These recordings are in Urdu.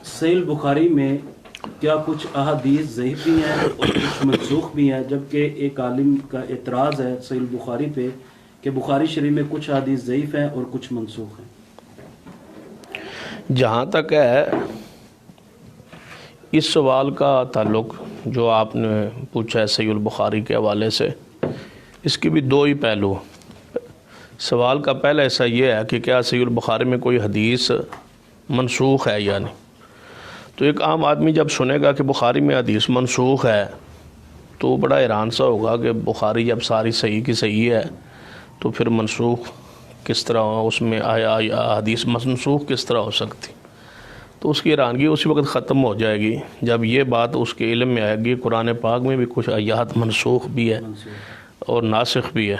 صحیح بخاری میں کیا کچھ احادیث ضعیف بھی ہیں اور کچھ منسوخ بھی ہیں، جبکہ ایک عالم کا اعتراض ہے صحیح بخاری پہ کہ بخاری شریف میں کچھ احادیث ضعیف ہیں اور کچھ منسوخ ہیں؟ جہاں تک ہے اس سوال کا تعلق جو آپ نے پوچھا ہے صحیح البخاری کے حوالے سے، اس کی بھی دو ہی پہلو۔ سوال کا پہلا حصہ یہ ہے کہ کیا صحیح البخاری میں کوئی حدیث منسوخ ہے یا نہیں۔ تو ایک عام آدمی جب سنے گا کہ بخاری میں حدیث منسوخ ہے تو بڑا حیران سا ہوگا کہ بخاری جب ساری صحیح کی صحیح ہے تو پھر منسوخ کس طرح ہو، اس میں آیا حدیث منسوخ کس طرح ہو سکتی۔ تو اس کی حیرانگی اسی وقت ختم ہو جائے گی جب یہ بات اس کے علم میں آئے گی قرآن پاک میں بھی کچھ آیات منسوخ بھی ہے اور ناسخ بھی ہے۔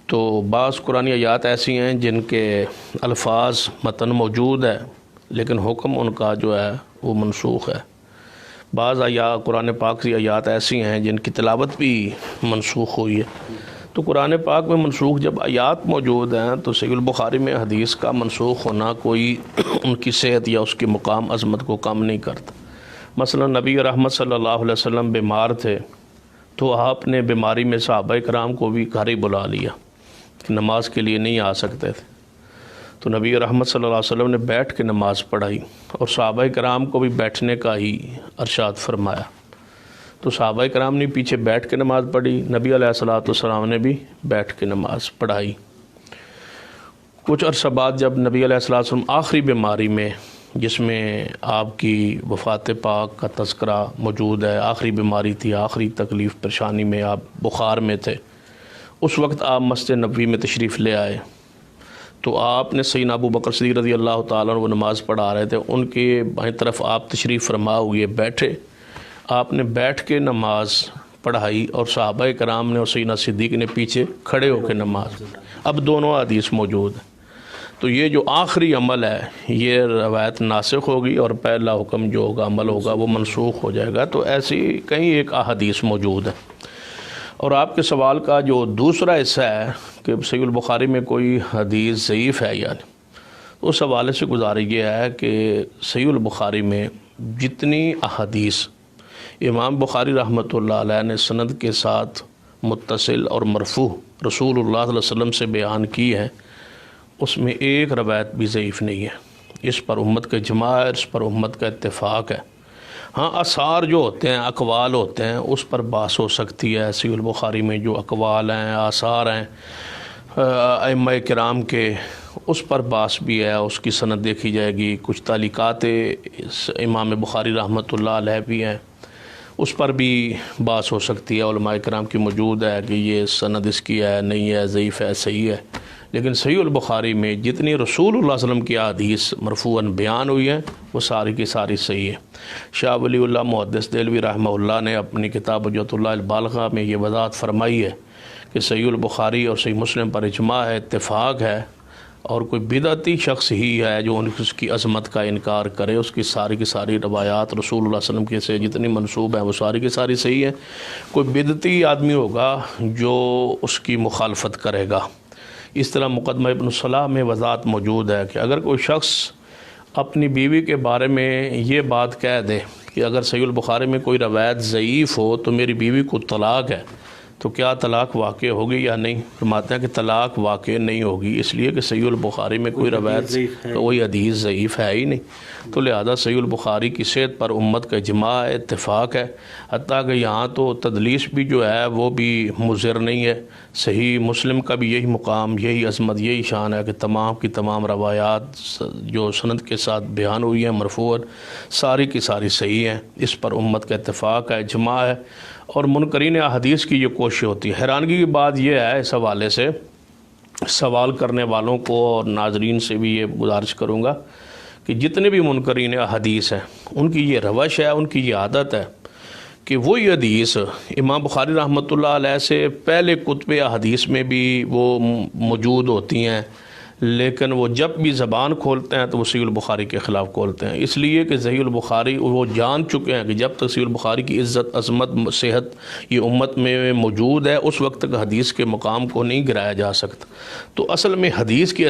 تو بعض قرآنی آیات ایسی ہیں جن کے الفاظ متن موجود ہے لیکن حکم ان کا جو ہے وہ منسوخ ہے۔ بعض قرآن پاک کی آیات ایسی ہیں جن کی تلاوت بھی منسوخ ہوئی ہے۔ تو قرآن پاک میں منسوخ جب آیات موجود ہیں تو صحیح البخاری میں حدیث کا منسوخ ہونا کوئی ان کی صحت یا اس کی مقام عظمت کو کم نہیں کرتا۔ مثلا نبی رحمت صلی اللہ علیہ وسلم بیمار تھے تو آپ نے بیماری میں صحابہ کرام کو بھی گھر ہی بلا لیا کہ نماز کے لیے نہیں آ سکتے تھے، تو نبی رحمت صلی اللہ علیہ وسلم نے بیٹھ کے نماز پڑھائی اور صحابہ کرام کو بھی بیٹھنے کا ہی ارشاد فرمایا۔ تو صحابہ کرام نے پیچھے بیٹھ کے نماز پڑھی، نبی علیہ الصلوۃ والسلام نے بھی بیٹھ کے نماز پڑھائی۔ کچھ عرصہ بعد جب نبی علیہ الصلوۃ والسلام آخری بیماری میں، جس میں آپ کی وفات پاک کا تذکرہ موجود ہے، آخری بیماری تھی، آخری تکلیف پریشانی میں آپ بخار میں تھے، اس وقت آپ مسجد نبوی میں تشریف لے آئے تو آپ نے سیدنا ابو بکر صدیق رضی اللہ تعالیٰ عنہ وہ نماز پڑھا رہے تھے، ان کے بائیں طرف آپ تشریف فرما ہوئے بیٹھے، آپ نے بیٹھ کے نماز پڑھائی اور صحابہ کرام نے اور سیدنا صدیق نے پیچھے کھڑے ہو کے نماز پڑھی۔ اب دونوں حدیث موجود ہیں، تو یہ جو آخری عمل ہے یہ روایت ناسخ ہوگی اور پہلا حکم جو ہوگا عمل ہوگا وہ منسوخ ہو جائے گا۔ تو ایسی کئی ایک احادیث موجود ہے۔ اور آپ کے سوال کا جو دوسرا حصہ ہے کہ صحیح البخاری میں کوئی حدیث ضعیف ہے یا نہیں، اس حوالے سے گزارش یہ ہے کہ صحیح البخاری میں جتنی احادیث امام بخاری رحمۃ اللہ علیہ نے سند کے ساتھ متصل اور مرفوع رسول اللہ صلی اللہ علیہ وسلم سے بیان کی ہے، اس میں ایک روایت بھی ضعیف نہیں ہے۔ اس پر امت کا اجماع ہے، اس پر امت کا اتفاق ہے۔ ہاں آثار جو ہوتے ہیں، اقوال ہوتے ہیں، اس پر بحث ہو سکتی ہے۔ صحیح البخاری میں جو اقوال ہیں، آثار ہیں ائمہ کرام کے، اس پر بحث بھی ہے، اس کی سند دیکھی جائے گی۔ کچھ تعلیقات امام بخاری رحمۃ اللہ علیہ بھی ہیں، اس پر بھی بحث ہو سکتی ہے، علماء کرام کی موجود ہے کہ یہ سند اس کی ہے، نہیں ہے، ضعیف ہے، صحیح ہے۔ لیکن صحیح البخاری میں جتنی رسول اللہ صلی اللہ علیہ وسلم کی حدیث مرفوعاً بیان ہوئی ہیں وہ ساری کی ساری صحیح ہے۔ شاہ ولی اللہ محدث دہلوی رحمہ اللہ نے اپنی کتاب حجۃ اللہ البالغہ میں یہ وضاحت فرمائی ہے کہ صحیح البخاری اور صحیح مسلم پر اجماع ہے، اتفاق ہے، اور کوئی بدعتی شخص ہی ہے جو اس کی عظمت کا انکار کرے، اس کی ساری روایات رسول اللہ صلی اللہ علیہ وسلم کے سے جتنی منسوب ہیں وہ ساری کی ساری صحیح ہیں۔ کوئی بدعتی آدمی ہوگا جو اس کی مخالفت کرے گا۔ اس طرح مقدمہ ابن صلاح میں وضاحت موجود ہے کہ اگر کوئی شخص اپنی بیوی کے بارے میں یہ بات کہہ دے کہ اگر صحیح البخاری میں کوئی روایت ضعیف ہو تو میری بیوی کو طلاق ہے، تو کیا طلاق واقع ہوگی یا نہیں؟ فرماتے ہیں کہ طلاق واقع نہیں ہوگی، اس لیے کہ صحیح البخاری میں کوئی روایت کوئی حدیث ضعیف ہے ہی نہیں۔ تو لہذا صحیح البخاری کی صحت پر امت کا اجماع ہے، اتفاق ہے، حتیٰ کہ یہاں تو تدلیس بھی جو ہے وہ بھی مضر نہیں ہے۔ صحیح مسلم کا بھی یہی مقام، یہی عظمت، یہی شان ہے کہ تمام کی تمام روایات جو سند کے ساتھ بیان ہوئی ہیں مرفوعاً ساری کی ساری صحیح ہیں۔ اس پر امت کا اتفاق ہے، اجماع ہے، اور منکرین احادیث کی یہ کوشش ہوتی ہے۔ حیرانگی کی بات یہ ہے، اس حوالے سے سوال کرنے والوں کو اور ناظرین سے بھی یہ گزارش کروں گا کہ جتنے بھی منکرین احادیث ہیں ان کی یہ روش ہے، ان کی یہ عادت ہے کہ وہی حدیث امام بخاری رحمۃ اللہ علیہ سے پہلے کتب احادیث میں بھی وہ موجود ہوتی ہیں، لیکن وہ جب بھی زبان کھولتے ہیں تو وہ صحیح البخاری کے خلاف کھولتے ہیں، اس لیے کہ صحیح البخاری وہ جان چکے ہیں کہ جب تک صحیح البخاری کی عزت، عظمت، صحت یہ امت میں موجود ہے اس وقت تک حدیث کے مقام کو نہیں گرایا جا سکتا۔ تو اصل میں حدیث کی